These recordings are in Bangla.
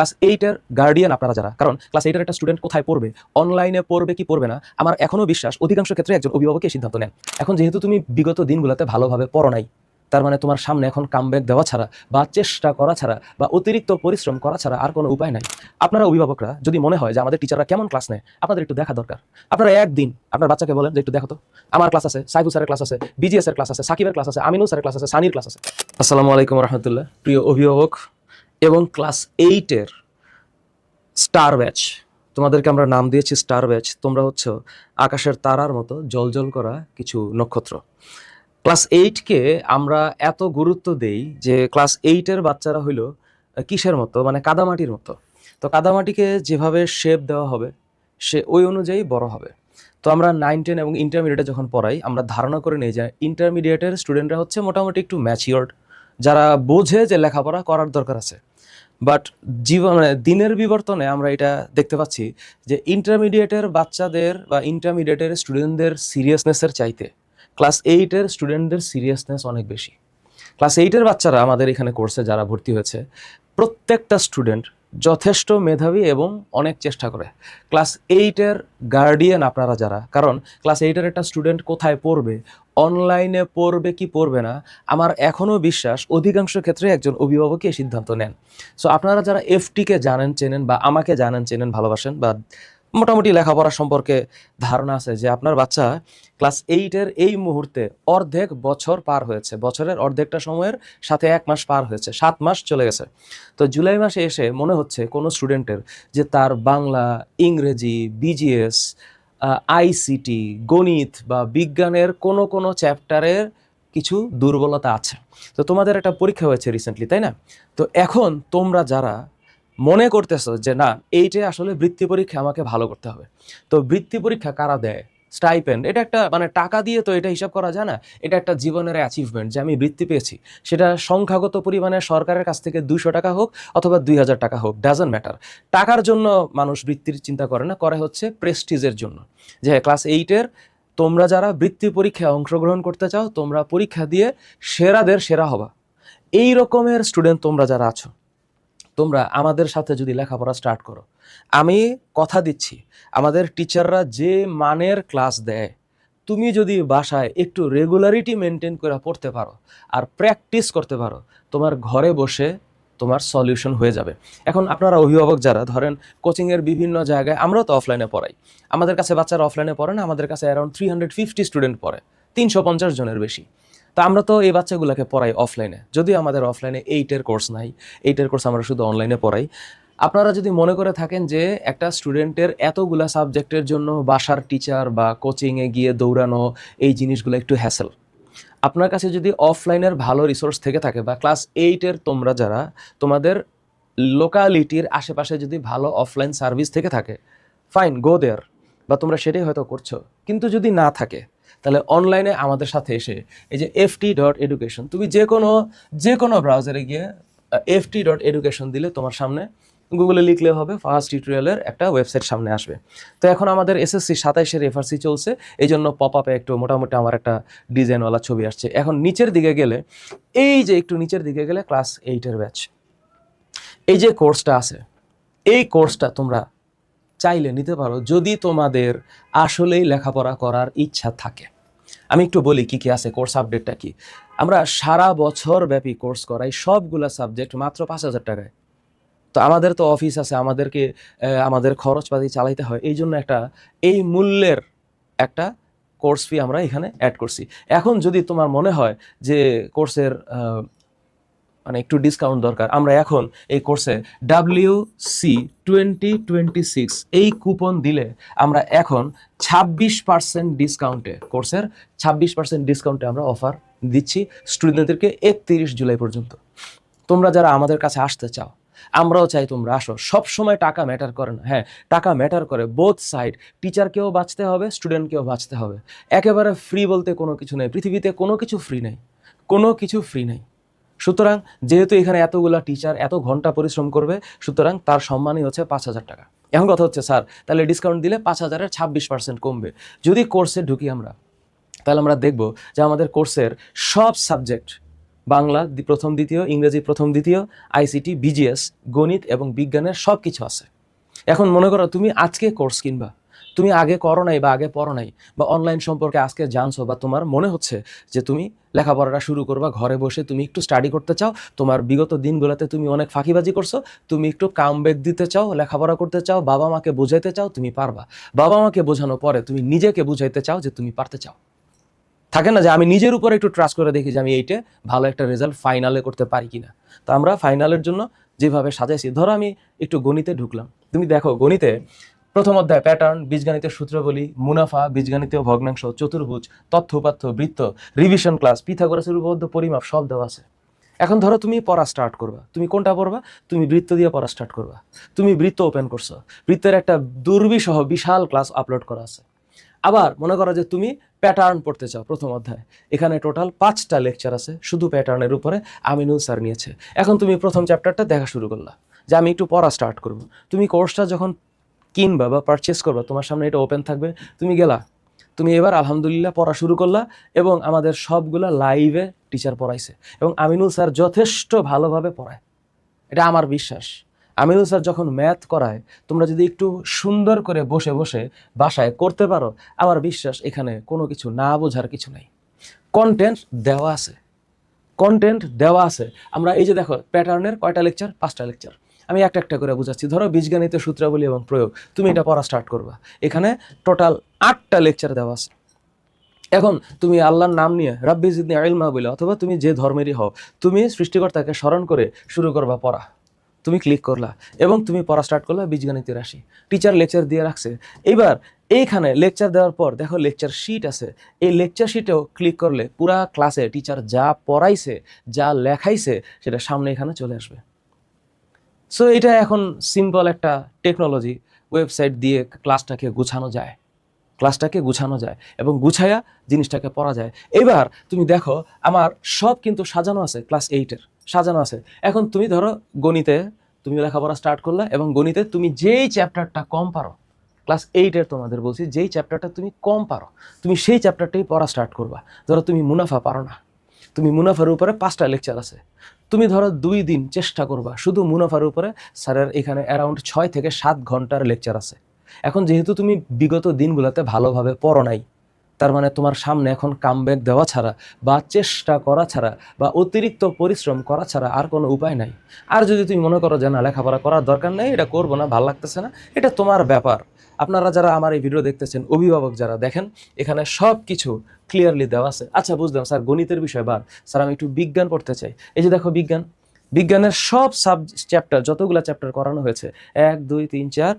ক্লাস 8 এর গার্ডিয়ান আপনারা যারা, কারণ ক্লাস 8 এর একটা স্টুডেন্ট কোথায় পড়বে, অনলাইনে পড়বে কি পড়বে না, আমার এখনো বিশ্বাস অধিকাংশ ক্ষেত্রে একজন অভিভাবকই সিদ্ধান্ত নেন। এখন যেহেতু তুমি বিগত দিনগুলোতে ভালোভাবে পড়ো নাই, তার মানে তোমার সামনে এখন কামব্যাক দেওয়া ছাড়া বা চেষ্টা করা ছাড়া বা অতিরিক্ত পরিশ্রম করা ছাড়া আর কোনো উপায় নাই। আপনারা অভিভাবকরা যদি মনে হয় যে আমাদের টিচাররা কেমন ক্লাস নেয়, আপনাদের একটু দেখা দরকার। আপনারা একদিন আপনার বাচ্চাকে বলেন যে একটু দেখো তো, আমার ক্লাস আছে, সাইফুল স্যারের ক্লাস আছে, বিজিএস এর ক্লাস আছে, সাকিবের ক্লাস আছে, আমিনুল স্যারের ক্লাস আছে, সানির ক্লাস আছে। আসসালামু আলাইকুম রহমতুল্লাহ। প্রিয় অভিভাবক এবং ক্লাস 8 এর স্টার ব্যাচ, তোমাদেরকে আমরা নাম দিয়েছি স্টার ব্যাচ। তোমরা হচ্ছে আকাশের তারার মতো জলজল করা কিছু নক্ষত্র। ক্লাস 8কে আমরা এত গুরুত্ব দেই যে ক্লাস 8-এর বাচ্চারা হইল কিসের মতো, মানে কাদামাটির মতো। তো কাদামাটিকে যেভাবে শেপ দেওয়া হবে সে ওই অনুযায়ী বড় হবে। তো আমরা 9, 10 এবং ইন্টারমিডিয়েটে যখন পড়াই, আমরা ধারণা করে নিই যে ইন্টারমিডিয়েটের স্টুডেন্টরা হচ্ছে মোটামুটি একটু ম্যাচিওর্ড, যারা বোঝে যে লেখাপড়া করার দরকার আছে। বাট মানে দিনের বিবর্তনে আমরা এটা দেখতে পাচ্ছি যে ইন্টারমিডিয়েটের বাচ্চাদের বা ইন্টারমিডিয়েটের স্টুডেন্টদের সিরিয়াসনেসের চাইতে ক্লাস 8-এর স্টুডেন্টদের সিরিয়াসনেস অনেক বেশি। ক্লাস 8-এর বাচ্চারা আমাদের এখানে কোর্সে যারা ভর্তি হয়েছে, প্রত্যেকটা স্টুডেন্ট যথেষ্ট মেধাবী এবং অনেক চেষ্টা করে। ক্লাস 8-এর গার্ডিয়ান আপনারা যারা, কারণ ক্লাস 8-এর একটা স্টুডেন্ট কোথায় পড়বে, অনলাইনে পড়বে কি পড়বে না, আমার এখনও বিশ্বাস অধিকাংশ ক্ষেত্রে একজন অভিভাবকই এই সিদ্ধান্ত নেন। সো আপনারা যারা এফটিকে জানেন, চেনেন, বা আমাকে জানেন, চেনেন, ভালোবাসেন, বা মোটামুটি লেখাপড়া সম্পর্কে ধারণা আছে যে আপনার বাচ্চা ক্লাস 8-এর এই মুহূর্তে অর্ধেক বছর পার হয়েছে, বছরের অর্ধেকটা সময়ের সাথে 1 মাস পার হয়েছে, 7 মাস চলে গেছে। তো জুলাই মাসে এসে মনে হচ্ছে কোনো স্টুডেন্টের যে তার বাংলা, ইংরেজি, বিজিএস, আইসিটি, গণিত বা বিজ্ঞানের কোনো কোনো চ্যাপ্টারের কিছু দুর্বলতা আছে। তো তোমাদের একটা পরীক্ষা হয়েছে রিসেন্টলি, তাই না? তো এখন তোমরা যারা মনে করতেছো যে না, এইটা আসলে বৃত্তি পরীক্ষা, আমাকে ভালো করতে হবে, তো বৃত্তি পরীক্ষা কারা দেয়? স্টাইপেন্ড, এটা একটা মানে টাকা দিয়ে তো এটা হিসাব করা যায় না। এটা একটা জীবনের অ্যাচিভমেন্ট যে আমি বৃত্তি পেয়েছি। সেটা সংখ্যাগত পরিমাণে সরকারের কাছ থেকে 200 টাকা হোক অথবা 2000 টাকা হোক, ডাজন্ট ম্যাটার। টাকার জন্য মানুষ বৃত্তির চিন্তা করে না, করে হচ্ছে প্রেস্টিজের জন্য। যে ক্লাস 8-এর তোমরা যারা বৃত্তি পরীক্ষায় অংশগ্রহণ করতে চাও, তোমরা পরীক্ষা দিয়ে সেরাদের সেরা হবা। এই রকমের স্টুডেন্ট তোমরা যারা আছো, তোমরা আমাদের সাথে যদি লেখাপড়া স্টার্ট করো, আমি কথা দিচ্ছি আমাদের টিচাররা যে মানের ক্লাস দেয়, তুমি যদি বাসায় একটু রেগুলারিটি মেনটেন করে পড়তে পারো আর প্র্যাকটিস করতে পারো, তোমার ঘরে বসে তোমার সলিউশন হয়ে যাবে। এখন আপনারা অভিভাবক যারা ধরেন কোচিংয়ের বিভিন্ন জায়গায়, আমরাও তো অফলাইনে পড়াই, আমাদের কাছে বাচ্চারা অফলাইনে পড়ে না, আমাদের কাছে অ্যারাউন্ড 350 স্টুডেন্ট পড়ে, 350 জনের বেশি। তা আমরা তো এই বাচ্চাগুলোকে পড়াই অফলাইনে, যদিও আমাদের অফলাইনে 8-এর কোর্স নাই, 8-এর কোর্স আমরা শুধু অনলাইনে পড়াই। আপনারা যদি মনে করে থাকেন যে একটা স্টুডেন্টের এতগুলা সাবজেক্টের জন্য বাসার টিচার বা কোচিংয়ে গিয়ে দৌড়ানো, এই জিনিসগুলো একটু হ্যাসেল, আপনার কাছে যদি অফলাইনের ভালো রিসোর্স থেকে থাকে, বা ক্লাস 8-এর তোমরা যারা, তোমাদের লোকালিটির আশেপাশে যদি ভালো অফলাইন সার্ভিস থেকে থাকে, ফাইন, গো দেয়ার, বা তোমরা সেটাই হয়তো করছো। কিন্তু যদি না থাকে, তাহলে অনলাইনে আমাদের সাথে এসে এই যে ft.education, তুমি যে কোনো ব্রাউজারে গিয়ে ft.education দিলে তোমার সামনে, গুগলে লিখলে হবে, ফার্স্ট টিউটোরিয়ালের একটা ওয়েবসাইট সামনে আসবে। তো এখন আমাদের এসএসসি 27-এর এফআরসি চলছে, এই জন্য পপ আপে একটু মোটামুটি আমার একটা ডিজাইনওয়ালা ছবি আসছে। এখন নিচের দিকে গেলে, এই যে একটু নিচের দিকে গেলে ক্লাস 8-এর ব্যাচ, এই যে কোর্সটা আছে, এই কোর্সটা তোমরা চাইলে নিতে পারো যদি তোমাদের আসলেই লেখাপড়া করার ইচ্ছা থাকে। আমি একটু বলি কি কি আছে, কোর্স আপডেটটা কি। আমরা সারা বছর ব্যাপী কোর্স করাই, সবগুলা সাবজেক্ট মাত্র 5000 টাকায়। তো আমাদের তো অফিস আছে, আমাদেরকে আমাদের খরচপাতি চালাইতে হয়, এই জন্য এই মূল্যের একটা কোর্স ফি আমরা এখানে অ্যাড করছি। এখন যদি তোমার মনে হয় যে কোর্সের মানে একটু ডিসকাউন্ট দরকার, আমরা এখন এই কোর্সে WC2026 এই কুপন দিলে আমরা এখন 26% ডিসকাউন্টে, কোর্সের 26% ডিসকাউন্টে আমরা অফার দিচ্ছি স্টুডেন্টদেরকে 31 জুলাই পর্যন্ত। তোমরা যারা আমাদের কাছে আসতে চাও, আমরাও চাই তোমরা আসো। সব সময় টাকা ম্যাটার করে না, হ্যাঁ টাকা ম্যাটার করে, বোথ সাইড, টিচারকেও বাঁচতে হবে, স্টুডেন্টকেও বাঁচতে হবে। একেবারে ফ্রি বলতে কোনো কিছু নেই, পৃথিবীতে কোনো কিছু ফ্রি নেই, কোনো কিছু ফ্রি নেই। সুতরাং যেহেতু এখানে এতগুলা টিচার এত ঘন্টা পরিশ্রম করবে, সুতরাং তার সম্মানই হচ্ছে 5000 টাকা। এখন কথা হচ্ছে, স্যার তাহলে ডিসকাউন্ট দিলে 5000-এর 26% কমবে। যদি কোর্সে ঢুকি আমরা, তাহলে আমরা দেখব যে আমাদের কোর্সের সব সাবজেক্ট বাংলা প্রথম দ্বিতীয়, ইংরেজি প্রথম দ্বিতীয়, আইসিটি, বিজিএস, গণিত এবং বিজ্ঞানের সব কিছু আছে। এখন মনে করো তুমি আজকে কোর্স কিনবা, তুমি আগে করো নাই বা আগে পড়ো নাই বা অনলাইন সম্পর্কে আজকে জানছো, বা তোমার মনে হচ্ছে যে তুমি লেখাপড়াটা শুরু করবা, ঘরে বসে তুমি একটু স্টাডি করতে চাও, তোমার বিগত দিনগুলোতে তুমি অনেক ফাঁকিবাজি করছো, তুমি একটু কামব্যাক দিতে চাও, লেখাপড়া করতে চাও, বাবা মাকে বোঝাইতে চাও, তুমি পারবা। বাবা মাকে বোঝানোর পরে তুমি নিজেকে বুঝাইতে চাও যে তুমি পারতে চাও। থাকে না যে আমি নিজের উপর একটু ট্রাস্ট করে দেখি যে আমি এইটা ভালো একটা রেজাল্ট ফাইনালে করতে পারি কিনা। তো আমরা ফাইনালের জন্য যেভাবে সাজাইছি, ধরো আমি একটু গণিতে ঢুকলাম, তুমি দেখো গণিতে প্রথম অধ্যায় প্যাটার্ন, বীজগণিতের সূত্রাবলী, মুনাফা, বীজগণিতীয় ভগ্নাংশ, চতুর্ভুজ, তথ্য উপাত্ত, বৃত্ত, রিভিশন ক্লাস, পিথাগোরাসের উপপাদ্য, পরিমাপ সব দেওয়া আছে। এখন ধরো তুমি পড়া স্টার্ট করবা, তুমি কোনটা পড়বা? তুমি বৃত্ত দিয়ে পড়া স্টার্ট করবা। তুমি বৃত্ত ওপেন করছো, বৃত্তের একটা দুর্বিসহ বিশাল ক্লাস আপলোড করা আছে। আবার মনে করো যে তুমি প্যাটার্ন পড়তে চাও, প্রথম অধ্যায়, এখানে টোটাল 5টা লেকচার আছে শুধু প্যাটার্নের উপরে, আমিনুল স্যার নিয়েছে। এখন তুমি প্রথম চ্যাপ্টারটা দেখা শুরু করলা যে আমি একটু পড়া স্টার্ট করব। তুমি কোর্সটা যখন কিনবা বা পারচেস করবা, তোমার সামনে এটা ওপেন থাকবে, তুমি গেলা, তুমি এবার আলহামদুলিল্লাহ পড়া শুরু করলা এবং আমাদের সবগুলা লাইভে টিচার পড়াইছে এবং আমিনুল স্যার যথেষ্ট ভালোভাবে পড়ায়, এটা আমার বিশ্বাস। আমিনুল স্যার যখন ম্যাথ করায়, তোমরা যদি একটু সুন্দর করে বসে বসে বাসায় করতে পারো, আমার বিশ্বাস এখানে কোনো কিছু না বোঝার কিছু নাই। কন্টেন্ট দেওয়া আছে, কন্টেন্ট দেওয়া আছে। আমরা এই যে দেখো প্যাটার্নের কয়টা লেকচার? 5টা লেকচার। আমি একটা একটা করে বুঝাচ্ছি। ধরো বীজগণিতের সূত্রাবলী এবং প্রয়োগ, তুমি এটা পড়া স্টার্ট করবা, এখানে টোটাল 8টা লেকচার দেওয়া আছে। এখন তুমি আল্লাহর নাম নিয়ে রাব্বি জিদনি ইলমা বলে, অথবা তুমি যে ধর্মেরই হও, তুমি সৃষ্টিকর্তাকে স্মরণ করে শুরু করবা পড়া। তুমি ক্লিক করলা এবং তুমি পড়া স্টার্ট করলা বীজগণিতের রাশি। টিচার লেকচার দিয়ে রাখছে। এইবার এইখানে লেকচার দেওয়ার পর দেখো লেকচার শিট আছে, এই লেকচার শিটেও ক্লিক করলে পুরা ক্লাসে টিচার যা পড়াইছে, যা লেখাইছে, সেটা সামনে এখানে চলে আসবে। সো এটা এখন সিম্পল একটা টেকনোলজি, ওয়েবসাইট দিয়ে ক্লাসটাকে গুছানো যায় এবং গুছায়া জিনিসটাকে পড়া যায়। এবার তুমি দেখো আমার সব কিন্তু সাজানো আছে, ক্লাস 8-এর সাজানো আছে। এখন তুমি ধরো গণিতে তুমি লেখাপড়া স্টার্ট করলা এবং গণিতে তুমি যেই চ্যাপ্টারটা কম পারো, ক্লাস 8-এর তোমাদের বলছি, যেই চ্যাপ্টারটা তুমি কম পারো, তুমি সেই চ্যাপ্টারটাই পড়া স্টার্ট করবা। ধরো তুমি মুনাফা পারো না, তুমি মুনাফার উপরে 5টা লেকচার আছে, তুমি ধরো 2 দিন চেষ্টা করবা শুধু মুনাফার উপরে। স্যারের এখানে অ্যারাউন্ড 6 থেকে 7 ঘন্টার লেকচার আছে। এখন যেহেতু তুমি বিগত দিনগুলোতে ভালোভাবে পড়ো নাই, তার মানে তোমার সামনে এখন কামব্যাক দেওয়া ছাড়া বা চেষ্টা করা ছাড়া বা অতিরিক্ত পরিশ্রম করা ছাড়া আর কোনো উপায় নাই। আর যদি তুমি মনে করো যে না লেখাপড়া করার দরকার নেই, এটা করবো না, ভালো লাগতেছে না, এটা তোমার ব্যাপার। আপনারা যারা আমার এই ভিডিও দেখতেছেন, অভিভাবক যারা দেখেন, এখানে সব কিছু ক্লিয়ারলি দেওয়া আছে। আচ্ছা বুঝলাম স্যার গণিতের বিষয় বাদ, স্যার আমি একটু বিজ্ঞান পড়তে চাই। এই যে দেখো বিজ্ঞানের সব চ্যাপ্টার, যতগুলো চ্যাপ্টার করানো হয়েছে, 1 2 3 4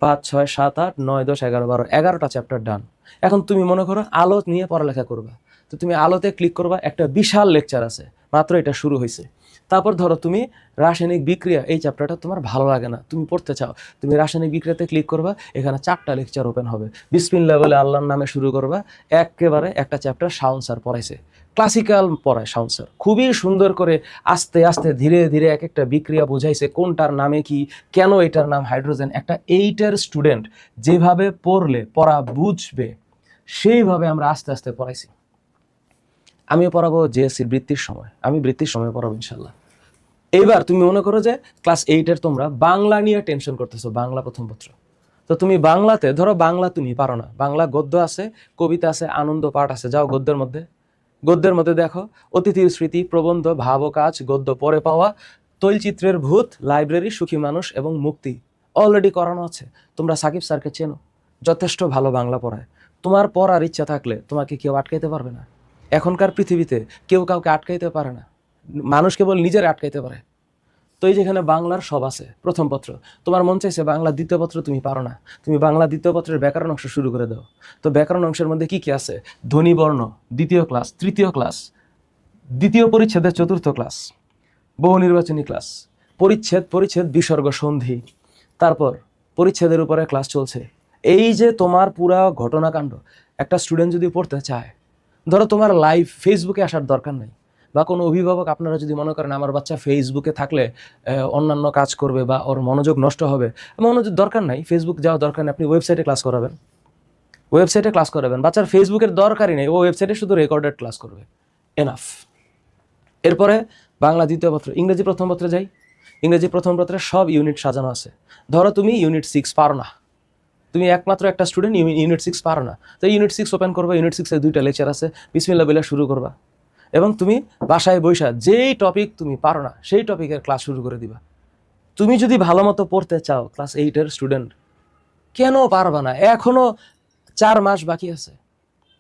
5 6 7 8 9 10 11 12 11টা চ্যাপ্টার ডান। এখন তুমি মনে করো আলো নিয়ে পড়ালেখা করবা, তো তুমি আলোতে ক্লিক করবা, একটা বিশাল লেকচার আছে, মাত্র এটা শুরু হয়েছে। তারপর ধরো তুমি রাসায়নিক বিক্রিয়া, এই চ্যাপ্টারটা তোমার ভালো লাগে না, তুমি পড়তে চাও, তুমি রাসায়নিক বিক্রিয়াতে ক্লিক করবা, এখানে 4টা লেকচার ওপেন হবে। বিসমিল্লাহ বলে আল্লাহর নামে শুরু করবা, একেবারে একটা চ্যাপ্টার শাওন স্যার পড়াইছে, ক্লাসিক্যাল পড়ায় শাওন স্যার, খুবই সুন্দর করে আস্তে আস্তে ধীরে ধীরে এক একটা বিক্রিয়া বোঝাইছে, কোনটার নামে কি, কেন এটার নাম হাইড্রোজেন। একটা 8-এর স্টুডেন্ট যেভাবে পড়লে পড়া বুঝবে, সেইভাবে আমরা আস্তে আস্তে পড়াইছি। আমিও পড়াবো জেএসসির বৃত্তির সময়, আমি বৃত্তির সময় পড়াবো ইনশাল্লাহ। এইবার তুমি মনে করো যে ক্লাস 8-এর তোমরা বাংলা নিয়ে টেনশন করতেছো, বাংলা প্রথম পত্র, তো তুমি বাংলাতে ধরো বাংলা তুমি পারো না, বাংলা গদ্য আছে, কবিতা আছে, আনন্দ পাঠ আছে, যাও গদ্যের মধ্যে দেখো অতিথির স্মৃতি, প্রবন্ধ, ভাব ও কাজ, গদ্য পরে পাওয়া, তৈলচিত্রের ভূত, লাইব্রেরি, সুখী মানুষ এবং মুক্তি অলরেডি করানো আছে। তোমরা সাকিব স্যারকে চেনো, যথেষ্ট ভালো বাংলা পড়ায়। তোমার পড়ার ইচ্ছা থাকলে তোমাকে কেউ আটকাইতে পারবে না। এখনকার পৃথিবীতে কেউ কাউকে আটকাইতে পারে না, মানুষ কেবল নিজের আটকাইতে পারে। তো এই যেখানে বাংলার সব আছে, প্রথম পত্র, তোমার মন চাইছে বাংলা দ্বিতীয় পত্র তুমি পারো না, তুমি বাংলা দ্বিতীয় পত্রের ব্যাকরণ অংশ শুরু করে দাও। তো ব্যাকরণ অংশের মধ্যে কি কি আছে? ধ্বনি বর্ণ দ্বিতীয় ক্লাস, তৃতীয় ক্লাস, দ্বিতীয় পরিচ্ছেদের চতুর্থ ক্লাস, বহু নির্বাচনী ক্লাস, পরিচ্ছেদ বিসর্গ সন্ধি, তারপর পরিচ্ছেদের উপরে ক্লাস চলছে। এই যে তোমার পুরা ঘটনাকাণ্ড একটা স্টুডেন্ট যদি পড়তে চায়, ধরো তোমার লাইভ ফেসবুকে আসার দরকার নেই, বা কোনো অভিভাবক আপনারা যদি মনে করেন আমার বাচ্চা ফেসবুকে থাকলে অন্যান্য কাজ করবে বা ওর মনোযোগ নষ্ট হবে, মনোযোগ দরকার নাই, ফেসবুক যাওয়া দরকার নেই, আপনি ওয়েবসাইটে ক্লাস করাবেন, বাচ্চার ফেসবুকের দরকারই নেই, ও ওয়েবসাইটে শুধু রেকর্ডেড ক্লাস করবে, এনাফ। এরপরে বাংলা দ্বিতীয় পত্র, ইংরেজি প্রথম পত্রে যাই। ইংরেজি প্রথম পত্রে সব ইউনিট সাজানো আছে। ধরো তুমি ইউনিট 6 পারো না, তুমি একমাত্র একটা স্টুডেন্ট ইউনিট 6 পারো না, তো ইউনিট 6 ওপেন করবা। ইউনিট 6-এর 2টা লেকচার আছে, বিসমিল্লাহ বলে শুরু করবা এবং তুমি বাসায় বৈশা যেই টপিক তুমি পারো না সেই টপিকের ক্লাস শুরু করে দিবা। তুমি যদি ভালো মতো পড়তে চাও, ক্লাস 8-এর স্টুডেন্ট, কেন পারবা না? এখনো 4 মাস বাকি আছে,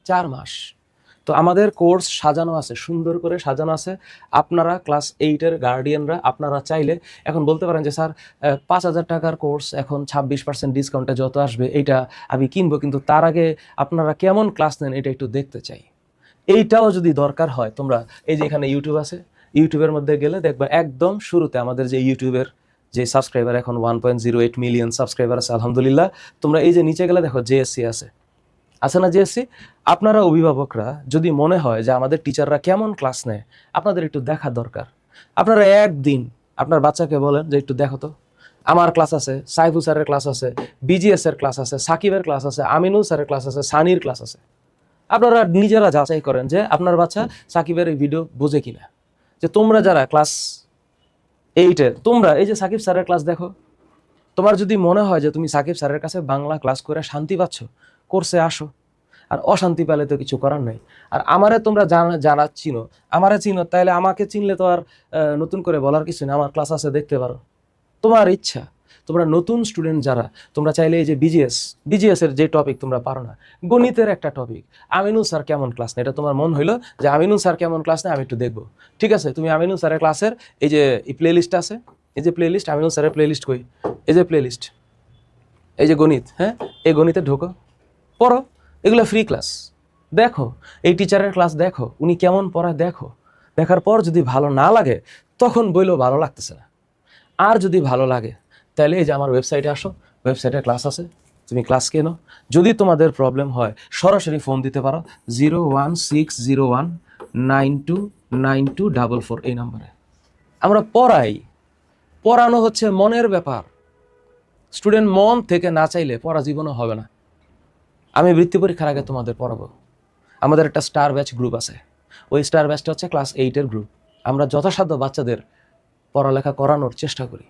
4 মাস। তো আমাদের কোর্স সাজানো আছে, সুন্দর করে সাজানো আছে। আপনারা ক্লাস 8-এর গার্ডিয়ানরা আপনারা চাইলে এখন বলতে পারেন যে স্যার 5,000 টাকার কোর্স এখন 26% ডিসকাউন্টে যত আসবে এইটা আমি কিনবো, কিন্তু তার আগে আপনারা কেমন ক্লাস নেন এটা একটু দেখতে চাই। এইটাও যদি দরকার হয়, তোমরা এই যে এখানে ইউটিউব আছে, ইউটিউবের মধ্যে গেলে দেখবা একদম শুরুতে আমাদের যে ইউটিউবের যে সাবস্ক্রাইবার এখন 1.08 মিলিয়ন সাবস্ক্রাইবার আছে আলহামদুলিল্লাহ। তোমরা এই যে নিচে গেলে দেখো জেএসসি আছে না জেএসসি। আপনারা অভিভাবকরা যদি মনে হয় যে আমাদের টিচাররা কেমন ক্লাস নেয় আপনাদের একটু দেখা দরকার, আপনারা একদিন আপনার বাচ্চাকে বলেন যে একটু দেখো তো, আমার ক্লাস আছে, সাইফুল স্যারের ক্লাস আছে, বিজিএস এর ক্লাস আছে, সাকিবের ক্লাস আছে, আমিনুল স্যারের ক্লাস আছে, সানির ক্লাস আছে। আপনারা নিজেরা যাচাই করেন যে আপনার বাচ্চা সাকিবের এই ভিডিও বোঝে কিনা। যে তোমরা যারা ক্লাস 8-এর, তোমরা এই যে সাকিব স্যারের ক্লাস দেখো। তোমার যদি মনে হয় যে তুমি সাকিব স্যারের কাছে বাংলা ক্লাস করে শান্তি পাচ্ছ, কোর্সে আসো। আর অশান্তি পেলে তো কিছু করার নেই। আর আমারে তোমরা যারা চিনো, আমারে চিনো, তাইলে আমাকে চিনলে তো আর নতুন করে বলার কিছু নেই, আমার ক্লাস আছে দেখতে পারো, তোমার ইচ্ছা। তোমরা নতুন স্টুডেন্ট যারা, তোমরা চাইলে এই যে বিজিএস এর যে টপিক তোমরা পারো না, গণিতের একটা টপিক, আমিনুল স্যার কেমন ক্লাস নেয়, এটা তোমার মন হইলো যে আমিনুল স্যার কেমন ক্লাস নেয় আমি একটু দেখবো, ঠিক আছে, তুমি আমিনুল স্যারের ক্লাসের এই যে প্লে লিস্ট আছে, এই যে প্লে লিস্ট, আমিনুল স্যারের প্লে লিস্ট কই, এই যে প্লে লিস্ট, এই যে গণিত, হ্যাঁ, এই গণিতে ঢোকো, পড়ো, এগুলো ফ্রি ক্লাস দেখো, এই টিচারের ক্লাস দেখো, উনি কেমন পড়ায় দেখো। দেখার পর যদি ভালো না লাগে তখন বইলেও ভালো লাগতেছে না। আর যদি ভালো লাগে তাহলে এই যে আমার ওয়েবসাইটে আসো, ওয়েবসাইটে ক্লাস আছে, তুমি ক্লাস কেনো। যদি তোমাদের প্রবলেম হয় সরাসরি ফোন দিতে পারো 01601929244 এই নাম্বারে। আমরা পড়াই, পড়ানো হচ্ছে মনের ব্যাপার। স্টুডেন্ট মন থেকে না চাইলে পড়া জীবনও হবে না। আমি বৃত্তি পরীক্ষার আগে তোমাদের পড়াবো। আমাদের একটা স্টার ব্যাচ গ্রুপ আছে, ওই স্টার ব্যাচটা হচ্ছে ক্লাস 8-এর গ্রুপ। আমরা যথাসাধ্য বাচ্চাদের পড়ালেখা করানোর চেষ্টা করি।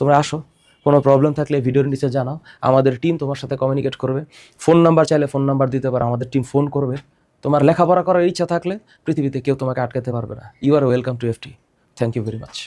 তোমরা আসো, কোনো প্রবলেম থাকলে ভিডিওর নিচে জানাও, আমাদের টিম তোমার সাথে কমিউনিকেট করবে। ফোন নাম্বার চাইলে ফোন নাম্বার দিতে পারো, আমাদের টিম ফোন করবে। তোমার লেখাপড়া করার ইচ্ছা থাকলে পৃথিবীতে কেউ তোমাকে আটকাতে পারবে না। You are welcome to FT. Thank you very much.